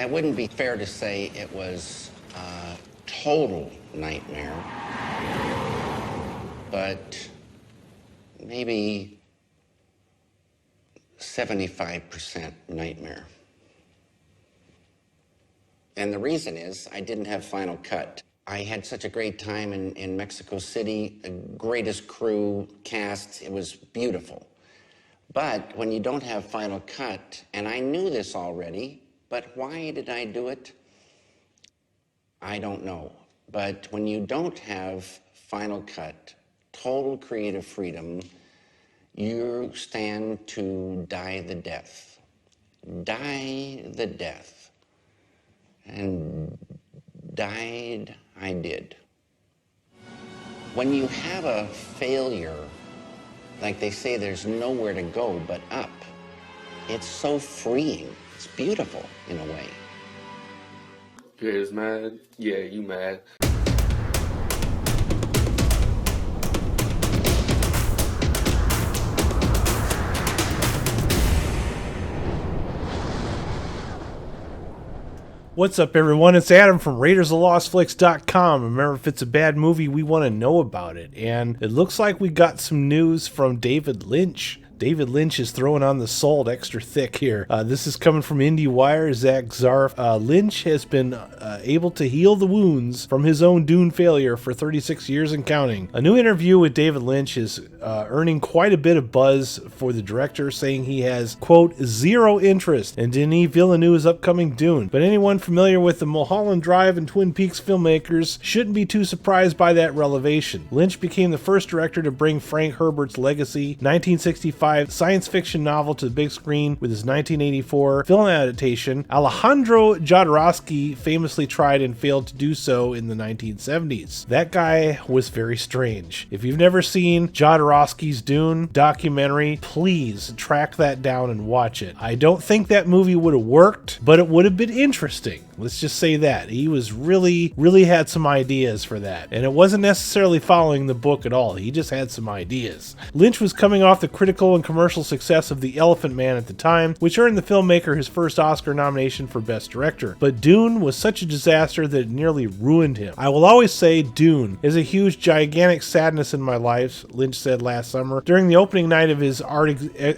It wouldn't be fair to say it was a total nightmare, but maybe 75% nightmare. And the reason is I didn't have final cut. I had such a great time in Mexico City, the greatest crew, cast, it was beautiful. But when you don't have final cut, and I knew this already, but why did I do it? I don't know. But when you don't have final cut, total creative freedom, you stand to die the death. Die the death. And died I did. When you have a failure, like they say there's nowhere to go but up, it's so freeing. It's beautiful in a way. Yeah, it's mad. Yeah, you mad. What's up, everyone? It's Adam from raidersofthelostflicks.com. Remember, if it's a bad movie, we want to know about it. And it looks like we got some news from David Lynch. David Lynch is throwing on the salt extra thick here. This is coming from IndieWire. Zach Zarf. Lynch has been able to heal the wounds from his own Dune failure for 36 years and counting. A new interview with David Lynch is earning quite a bit of buzz for the director, saying he has, quote, zero interest in Denis Villeneuve's upcoming Dune. But anyone familiar with the Mulholland Drive and Twin Peaks filmmakers shouldn't be too surprised by that revelation. Lynch became the first director to bring Frank Herbert's legacy, 1965 science fiction novel to the big screen with his 1984 film adaptation. Alejandro Jodorowsky famously tried and failed to do so in the 1970s. That guy was very strange. If you've never seen Jodorowsky's Dune documentary, please track that down and watch it. I don't think that movie would have worked, but it would have been interesting. Let's just say that. He was really had some ideas for that. And it wasn't necessarily following the book at all. He just had some ideas. Lynch was coming off the critical and commercial success of The Elephant Man at the time, which earned the filmmaker his first Oscar nomination for Best Director. But Dune was such a disaster that it nearly ruined him. I will always say Dune is a huge, gigantic sadness in my life, Lynch said last summer. During the opening night of his art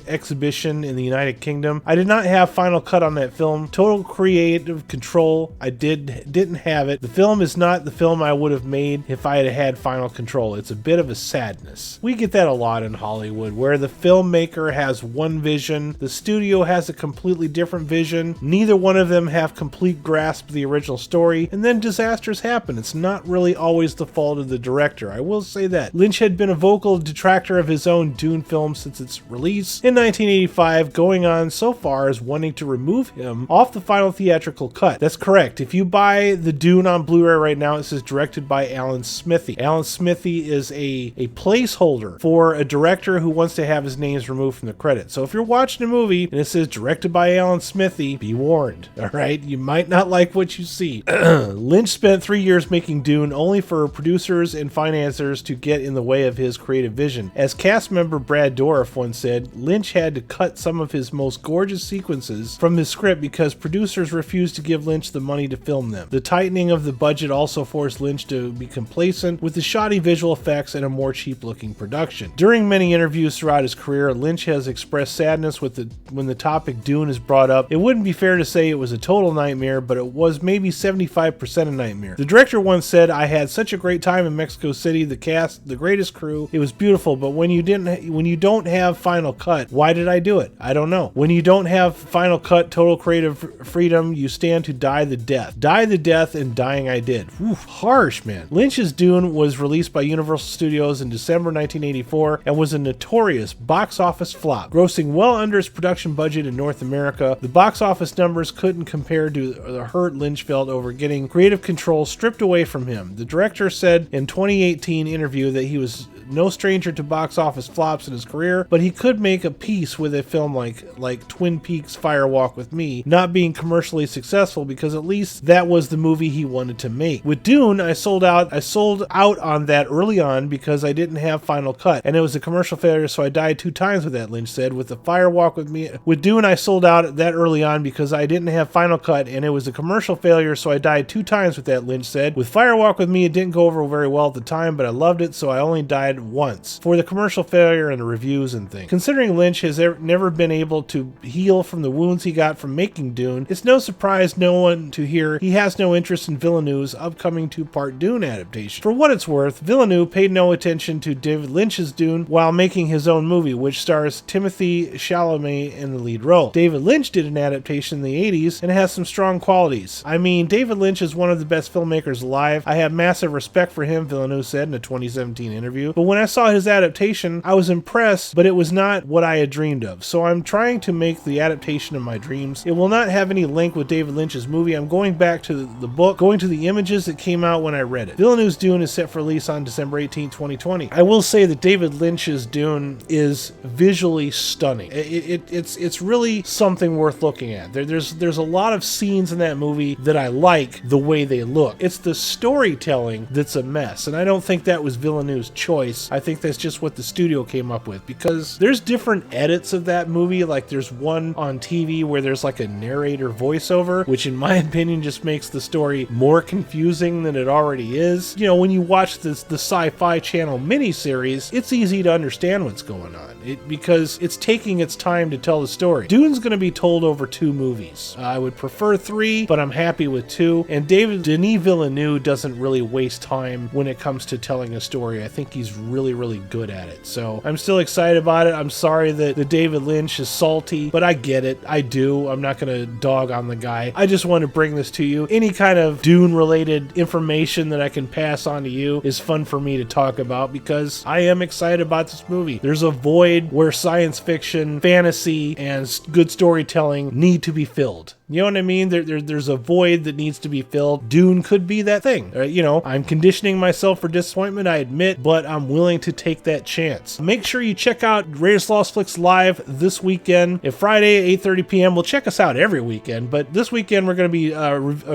exhibition in the United Kingdom, I did not have final cut on that film. Total creative control. I didn't have it. The film is not the film I would have made if I had had final control. It's a bit of a sadness. We get that a lot in Hollywood, where the filmmaker has one vision, the studio has a completely different vision, neither one of them have complete grasp of the original story, and then disasters happen. It's not really always the fault of the director. I will say that. Lynch had been a vocal detractor of his own Dune film since its release in 1985, going on so far as wanting to remove him off the final theatrical cut. That's correct. If you buy the Dune on Blu-ray right now, it says directed by Alan Smithee. Alan Smithee is a placeholder for a director who wants to have his names removed from the credits. So if you're watching a movie and it says directed by Alan Smithee, be warned, all right? You might not like what you see. Lynch spent 3 years making Dune, only for producers and financiers to get in the way of his creative vision. As cast member Brad Dourif once said, Lynch had to cut some of his most gorgeous sequences from his script because producers refused to give Lynch the money to film them. The tightening of the budget also forced Lynch to be complacent with the shoddy visual effects and a more cheap-looking production. During many interviews throughout his career, Lynch has expressed sadness when the topic Dune is brought up. It wouldn't be fair to say it was a total nightmare, but it was maybe 75% a nightmare. The director once said, "I had such a great time in Mexico City, the cast, the greatest crew. It was beautiful, but when you don't have final cut, why did I do it? I don't know. When you don't have final cut, total creative freedom, you stand to die the death. Die the death, and dying I did." Oof, harsh, man. Lynch's Dune was released by Universal Studios in December 1984 and was a notorious box office flop, grossing well under its production budget in North America. The box office numbers couldn't compare to the hurt Lynch felt over getting creative control stripped away from him. The director said in 2018 interview that he was no stranger to box office flops in his career, but he could make a peace with a film like Twin Peaks Fire Walk with Me not being commercially successful, because at least that was the movie he wanted to make. With Dune, I sold out on that early on because I didn't have final cut, and it was a commercial failure, so I died 2 times with that, Lynch said. With Dune, I sold out that early on because I didn't have final cut, and it was a commercial failure, so I died 2 times with that, Lynch said. With Fire Walk with Me, it didn't go over very well at the time, but I loved it, so I only died once for the commercial failure and the reviews and things. Considering Lynch has never been able to heal from the wounds he got from making Dune, it's no surprise no one to hear he has no interest in Villeneuve's upcoming 2-part Dune adaptation. For what it's worth, Villeneuve paid no attention to David Lynch's Dune while making his own movie, which stars Timothée Chalamet in the lead role. David Lynch did an adaptation in the 80s and has some strong qualities. I mean, David Lynch is one of the best filmmakers alive. I have massive respect for him, Villeneuve said in a 2017 interview. But when I saw his adaptation, I was impressed, but it was not what I had dreamed of. So I'm trying to make the adaptation of my dreams. It will not have any link with David Lynch's movie. I'm going back to the book, going to the images that came out when I read it. Villeneuve's Dune is set for release on December 18, 2020. I will say that David Lynch's Dune is visually stunning. It's really something worth looking at. There's a lot of scenes in that movie that I like the way they look. It's the storytelling that's a mess, and I don't think that was Villeneuve's choice. I think that's just what the studio came up with, because there's different edits of that movie. Like there's one on TV where there's like a narrator voiceover, which in my opinion just makes the story more confusing than it already is. You know, when you watch the Sci-Fi Channel miniseries, it's easy to understand what's going on because it's taking its time to tell the story. Dune's going to be told over 2 movies. I would prefer 3, but I'm happy with 2. And Denis Villeneuve doesn't really waste time when it comes to telling a story. I think he's really, really good at it. So I'm still excited about it. I'm sorry that the David Lynch is salty, but I get it. I do. I'm not going to dog on the guy. I just want to bring this to you. Any kind of Dune-related information that I can pass on to you is fun for me to talk about, because I am excited about this movie. There's a void where science fiction, fantasy, and good storytelling need to be filled. You know what I mean? There's a void that needs to be filled. Dune could be that thing. You know, I'm conditioning myself for disappointment, I admit, but I'm willing to take that chance. Make sure you check out Raiders Lost Flicks live this weekend. If Friday at 8:30 p.m. Well, check us out every weekend, but this weekend we're going to be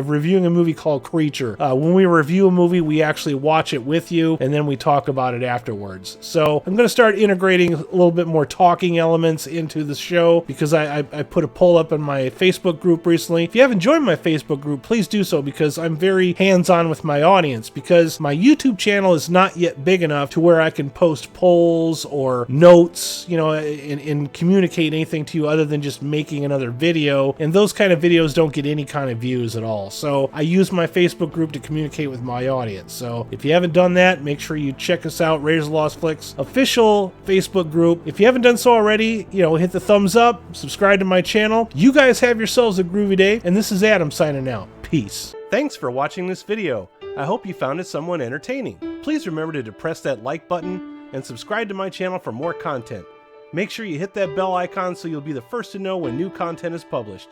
reviewing a movie called Creature. When we review a movie, we actually watch it with you, and then we talk about it afterwards. So I'm going to start integrating a little bit more talking elements into the show, because I put a poll up in my Facebook group recently. If you haven't joined my Facebook group, please do so, because I'm very hands-on with my audience, because my YouTube channel is not yet big enough to where I can post polls or notes, you know, and communicate anything to you other than just making another video. And those kind of videos don't get any kind of views at all. So I use my Facebook group to communicate with my audience. So if you haven't done that, make sure you check us out, Raiders of the Lost Flicks official Facebook group. If you haven't done so already, you know, hit the thumbs up, subscribe to my channel. You guys have yourselves a groovy day, and this is Adam signing out. Peace. Thanks for watching this video. I hope you found it somewhat entertaining. Please remember to depress that like button and subscribe to my channel for more content. Make sure you hit that bell icon so you'll be the first to know when new content is published.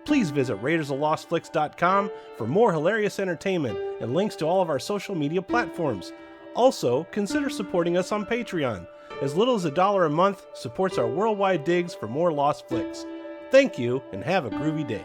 Please visit raidersofthelostflicks.com for more hilarious entertainment and links to all of our social media platforms. Also, consider supporting us on Patreon. As little as $1 a month supports our worldwide digs for more Lost Flicks. Thank you, and have a groovy day.